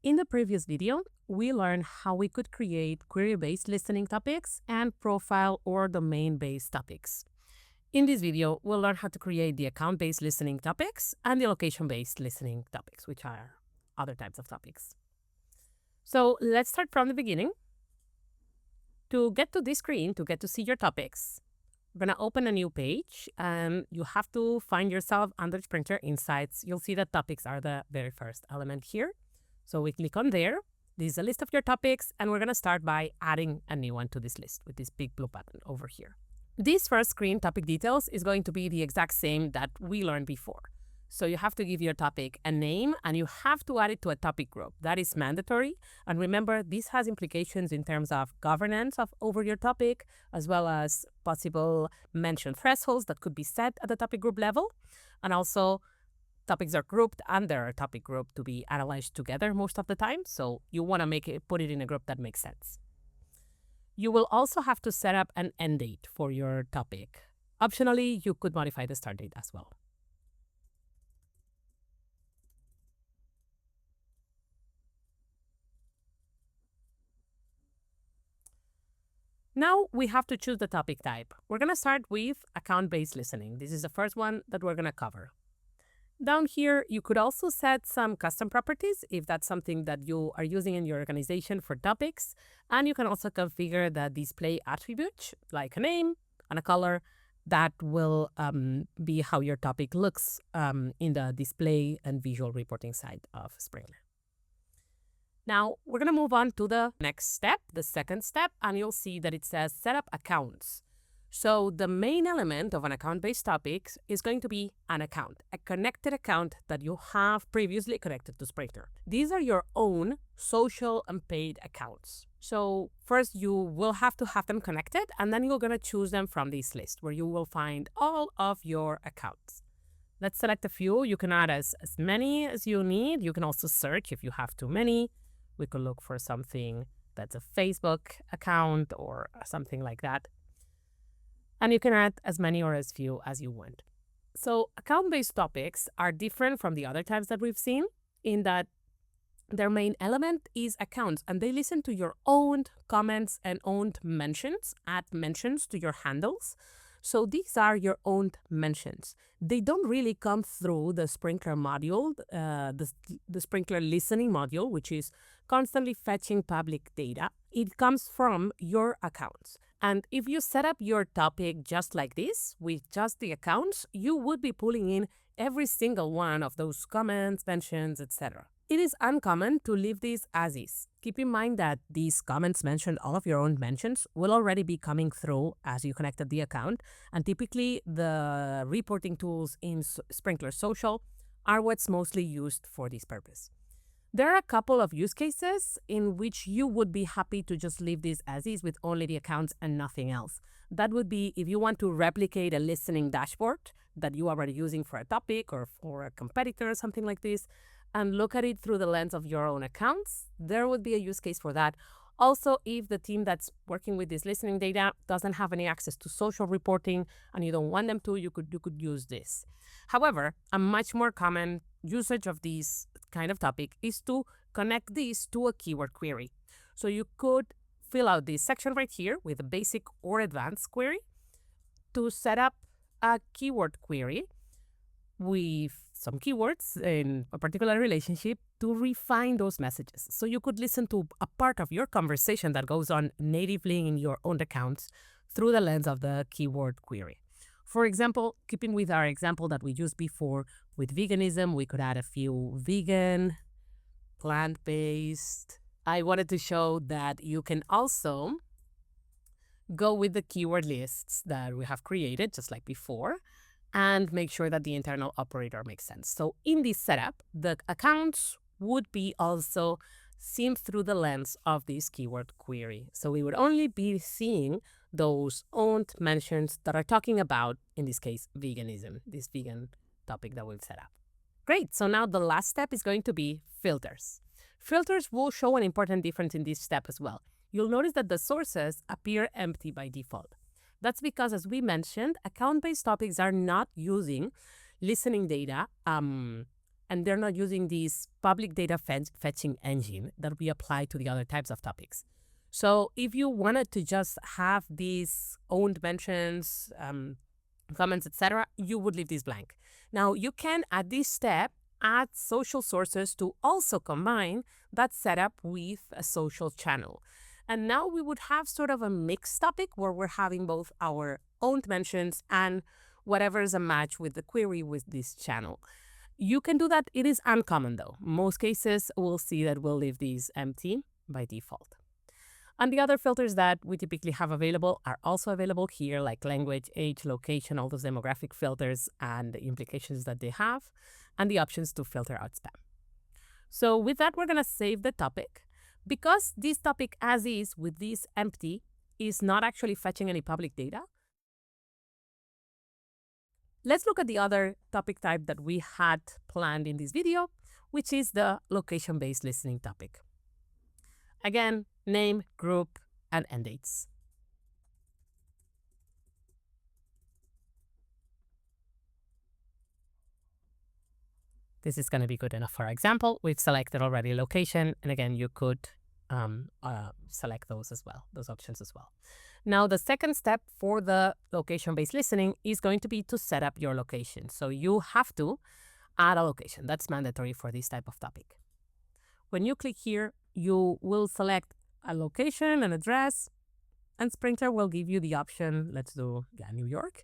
In the previous video, we learned how we could create query-based listening topics and profile or domain-based topics. In this video, we'll learn how to create the account-based listening topics and the location-based listening topics, which are other types of topics. So let's start from the beginning. To get to this screen, to get to see your topics, we're going to open a new page, and you have to find yourself under Sprinklr Insights. You'll see that topics are the very first element here. So we click on there. This is a list of your topics, and we're going to start by adding a new one to this list with this big blue button over here. This first screen, topic details, is going to be the exact same that we learned before. So you have to give your topic a name, and you have to add it to a topic group. That is mandatory. And remember, this has implications in terms of governance over your topic, as well as possible mention thresholds that could be set at the topic group level. And also, topics are grouped under a topic group to be analyzed together most of the time. So you want to put it in a group that makes sense. You will also have to set up an end date for your topic. Optionally, you could modify the start date as well. Now we have to choose the topic type. We're going to start with account-based listening. This is the first one that we're going to cover. Down here, you could also set some custom properties if that's something that you are using in your organization for topics. And you can also configure the display attribute, like a name and a color, that will be how your topic looks in the display and visual reporting side of Sprinklr. Now, we're going to move on to the next step, the second step, and you'll see that it says set up accounts. So the main element of an account-based topic is going to be an account, a connected account that you have previously connected to Sprinklr. These are your own social and paid accounts. So first you will have to have them connected, and then you're going to choose them from this list where you will find all of your accounts. Let's select a few. You can add as many as you need. You can also search if you have too many. We could look for something that's a Facebook account or something like that. And you can add as many or as few as you want. So account-based topics are different from the other types that we've seen in that their main element is accounts, and they listen to your own comments and own mentions, add mentions to your handles. So these are your own mentions. They don't really come through the Sprinklr module, the Sprinklr listening module, which is constantly fetching public data. It comes from your accounts. And if you set up your topic just like this, with just the accounts, you would be pulling in every single one of those comments, mentions, etc. It is uncommon to leave this as is. Keep in mind that these comments mentioned, all of your own mentions, will already be coming through as you connected the account. And typically, the reporting tools in Sprinklr Social are what's mostly used for this purpose. There are a couple of use cases in which you would be happy to just leave this as is with only the accounts and nothing else. That would be if you want to replicate a listening dashboard that you are already using for a topic or for a competitor or something like this, and look at it through the lens of your own accounts. There would be a use case for that. Also, if the team that's working with this listening data doesn't have any access to social reporting and you don't want them to, you could use this. However, a much more common usage of this kind of topic is to connect this to a keyword query. So you could fill out this section right here with a basic or advanced query to set up a keyword query with some keywords in a particular relationship to refine those messages. So you could listen to a part of your conversation that goes on natively in your own accounts through the lens of the keyword query. For example, keeping with our example that we used before with veganism, we could add a few vegan, plant-based. I wanted to show that you can also go with the keyword lists that we have created, just like before, and make sure that the internal operator makes sense. So in this setup, the accounts would be also seen through the lens of this keyword query. So we would only be seeing those owned mentions that are talking about, in this case, veganism, this vegan topic that we've set up. Great. So now the last step is going to be filters. Filters will show an important difference in this step as well. You'll notice that the sources appear empty by default. That's because, as we mentioned, account-based topics are not using listening data and they're not using this public data fetching engine that we apply to the other types of topics. So if you wanted to just have these owned mentions, comments, etc., you would leave this blank. Now, you can, at this step, add social sources to also combine that setup with a social channel. And now we would have sort of a mixed topic where we're having both our owned mentions and whatever is a match with the query with this channel. You can do that. It is uncommon, though. Most cases, we'll see that we'll leave these empty by default. And the other filters that we typically have available are also available here, like language, age, location, all those demographic filters and the implications that they have, and the options to filter out spam. So with that, we're going to save the topic. Because this topic as is with this empty is not actually fetching any public data, let's look at the other topic type that we had planned in this video, which is the location-based listening topic. Again, name, group, and end dates. This is going to be good enough for our example. We've selected already location, and again, you could select those as well, those options as well. Now, the second step for the location-based listening is going to be to set up your location. So you have to add a location. That's mandatory for this type of topic. When you click here, you will select a location, an address, and Sprinklr will give you the option, let's do New York.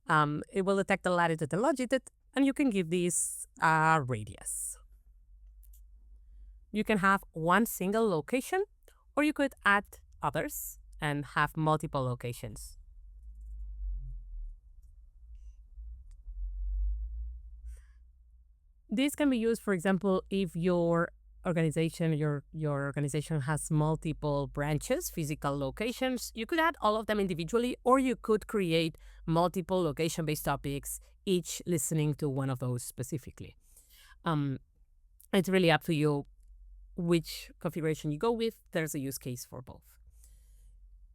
It will detect the latitude and longitude, and you can give this a radius. You can have one single location, or you could add others and have multiple locations. This can be used, for example, if your organization has multiple branches, physical locations. You could add all of them individually, or you could create multiple location-based topics, each listening to one of those specifically. It's really up to you which configuration you go with. There's a use case for both.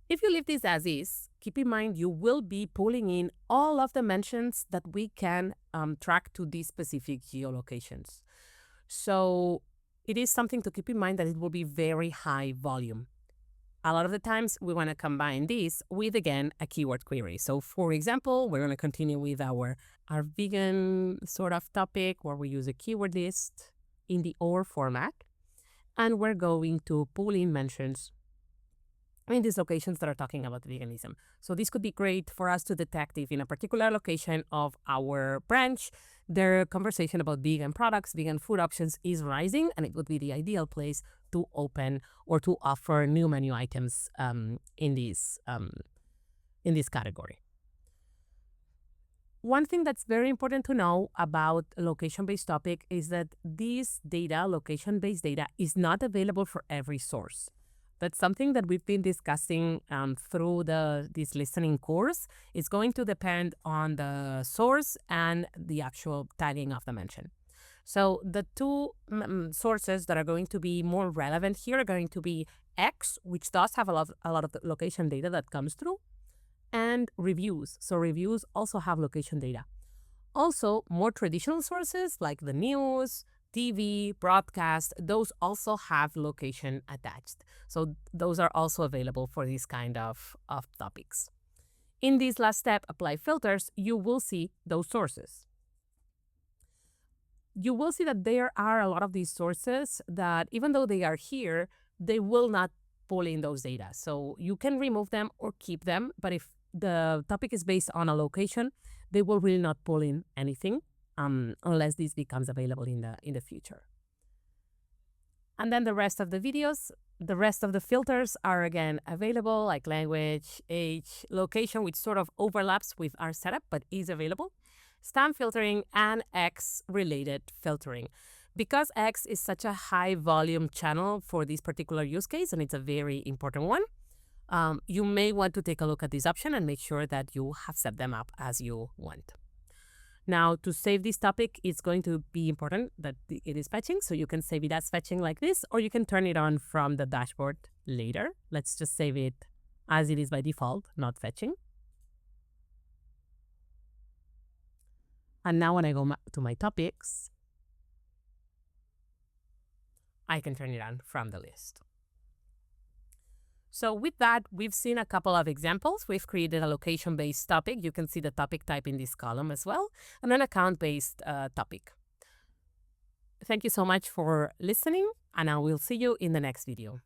If you leave this as is, keep in mind you will be pulling in all of the mentions that we can track to these specific geolocations. So it is something to keep in mind that it will be very high volume. A lot of the times we want to combine this with, again, a keyword query. So for example, we're going to continue with our vegan sort of topic where we use a keyword list in the OR format. And we're going to pull in mentions in these locations that are talking about veganism. So this could be great for us to detect if in a particular location of our branch, their conversation about vegan products, vegan food options is rising, and it would be the ideal place to open or to offer new menu items in this category. One thing that's very important to know about a location-based topic is that this data, location-based data, is not available for every source. That's something that we've been discussing through this listening course. It's going to depend on the source and the actual tagging of the mention. So the two sources that are going to be more relevant here are going to be X, which does have a lot of the location data that comes through, and reviews. So reviews also have location data. Also, more traditional sources like the news, TV, broadcast, those also have location attached. So those are also available for this kind of topics. In this last step, apply filters, you will see those sources. You will see that there are a lot of these sources that even though they are here, they will not pull in those data. So you can remove them or keep them, but if the topic is based on a location, they will really not pull in anything unless this becomes available in the future. And then the rest of the videos, the rest of the filters are again available, like language, age, location, which sort of overlaps with our setup, but is available, spam filtering, and X-related filtering. Because X is such a high volume channel for this particular use case, and it's a very important one, you may want to take a look at this option and make sure that you have set them up as you want. Now, to save this topic, it's going to be important that it is fetching. So you can save it as fetching like this, or you can turn it on from the dashboard later. Let's just save it as it is by default, not fetching. And now when I go to my topics, I can turn it on from the list. So with that, we've seen a couple of examples. We've created a location-based topic. You can see the topic type in this column as well, and an account-based topic. Thank you so much for listening, and I will see you in the next video.